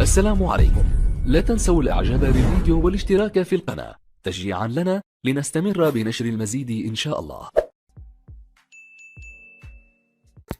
السلام عليكم. لا تنسوا الاعجاب بالفيديو والاشتراك في القناة تشجيعا لنا لنستمر بنشر المزيد ان شاء الله.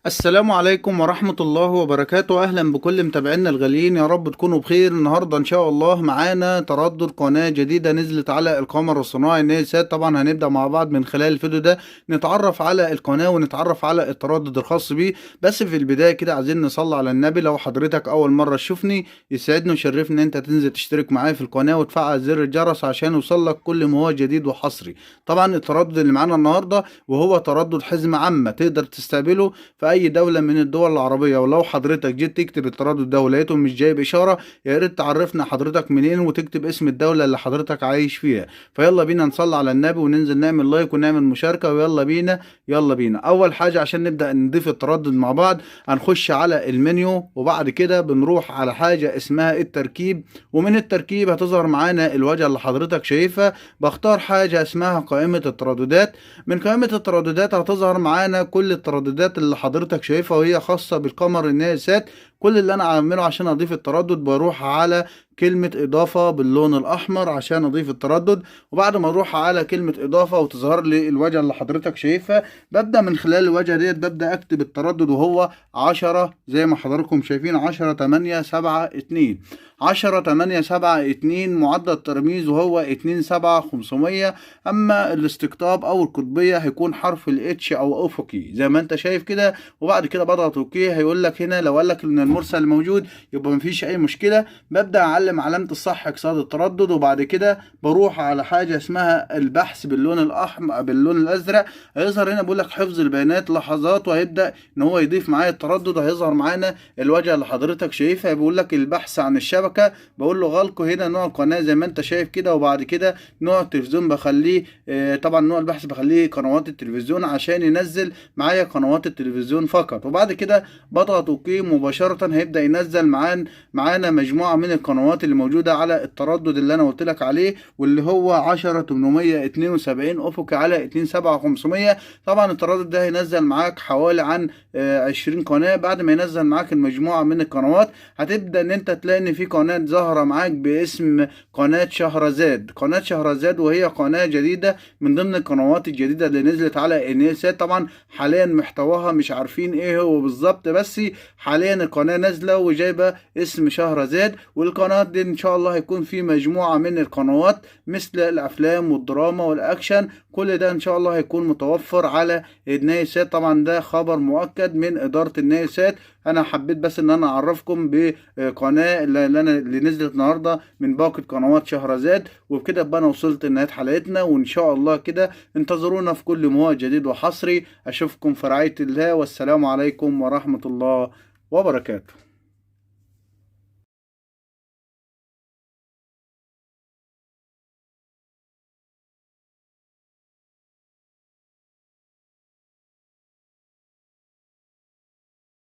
السلام عليكم ورحمة الله وبركاته. أهلا بكل متابعينا الغاليين، يا رب تكونوا بخير. النهاردة إن شاء الله معانا تردد قناة جديدة نزلت على القمر الصناعي نيلسات. طبعا هنبدأ مع بعض من خلال الفيديو ده نتعرف على القناة ونتعرف على التردد الخاص بيه. بس في البداية كده عايزين نصلي على النبي. لو حضرتك أول مرة تشوفني يسعدني ويشرفني إن أنت تنزل تشترك معايا في القناة وتفعل زر الجرس عشان يوصلك كل ما هو جديد وحصري. طبعا التردد اللي معانا النهاردة وهو تردد حزمة عامة تقدر تستقبله في اي دولة من الدول العربية. ولو حضرتك جيت تكتب التردد ده ولقيته مش جايب اشارة، يا ريت تعرفنا حضرتك منين وتكتب اسم الدولة اللي حضرتك عايش فيها. فيلا بينا نصلي على النبي وننزل نعمل لايك ونعمل مشاركة، ويلا بينا يلا بينا. اول حاجة عشان نبدأ نضيف التردد مع بعض هنخش على المنيو، وبعد كده بنروح على حاجة اسمها التركيب، ومن التركيب هتظهر معانا الواجهة اللي حضرتك شايفها. بختار حاجة اسمها قائمة الترددات. من قائمة الترددات هتظهر معانا كل الترددات اللي حضرتك شايفها وهي خاصة بالقمر النيلسات. كل اللي انا عامله عشان اضيف التردد بروح على كلمة إضافة باللون الأحمر عشان أضيف التردد، وبعد ما أروح على كلمة إضافة وتظهر لي الواجهة اللي حضرتك شايفها ببدأ من خلال الواجهة ديت ببدأ أكتب التردد، وهو 10 زي ما حضراتكم شايفين 10 8 7 2. 10 8 7 2 معدل الترميز وهو 27500. أما الاستقطاب أو القطبية هيكون حرف الاتش أو أفقي زي ما أنت شايف كده. وبعد كده بضغط أوكي، هيقول لك هنا لو قال لك إن المرسل موجود يبقى مفيش أي مشكلة. ببدأ أعلم علامة الصح اقصاد التردد، وبعد كده بروح على حاجة اسمها البحث باللون الأحمر باللون الأزرق. هيظهر هنا بيقول لك حفظ البيانات لحظات، وهيبدأ إن هو يضيف معايا التردد. وهيظهر معانا الواجهة اللي حضرتك شايفها بيقول لك البحث عن الشبكة. بقول له غلقه هنا نوع القناة زي ما أنت شايف كده، وبعد كده نوع التلفزيون بخليه طبعا نوع البحث بخليه قنوات التلفزيون عشان ينزل معايا قنوات التلفزيون فقط. وبعد كده بضغط اوكي مباشرة هيبدأ ينزل معانا مجموعة من القنوات اللي موجودة على التردد اللي انا قلت لك عليه، واللي هو 10 872 افقي على 27500. طبعا التردد ده هينزل معاك حوالي عن 20 قناة. بعد ما ينزل معاك المجموعة من القنوات هتبدأ ان انت تلاقي ان في قناة ظاهرة معاك باسم قناة شهرزاد. قناة شهرزاد وهي قناة جديدة من ضمن القنوات الجديدة اللي نزلت على النيلسات. طبعا حاليا محتواها مش عارفين ايه هو بالظبط، بس حاليا القناة نازلة وجايبة اسم شهرزاد. والقناة دي ان شاء الله هيكون في مجموعة من القنوات مثل الافلام والدراما والاكشن. كل ده ان شاء الله هيكون متوفر على النيلسات. طبعا ده خبر مؤكد من ادارة النيلسات. انا حبيت بس ان انا اعرفكم بقناة اللي نزلت النهاردة من باقي قنوات شهرزاد. وبكده ابقى انا وصلت لنهاية حلقتنا، وان شاء الله كده انتظرونا في كل ما هو جديد وحصري. اشوفكم في رعاية الله، والسلام عليكم ورحمة الله وبركاته.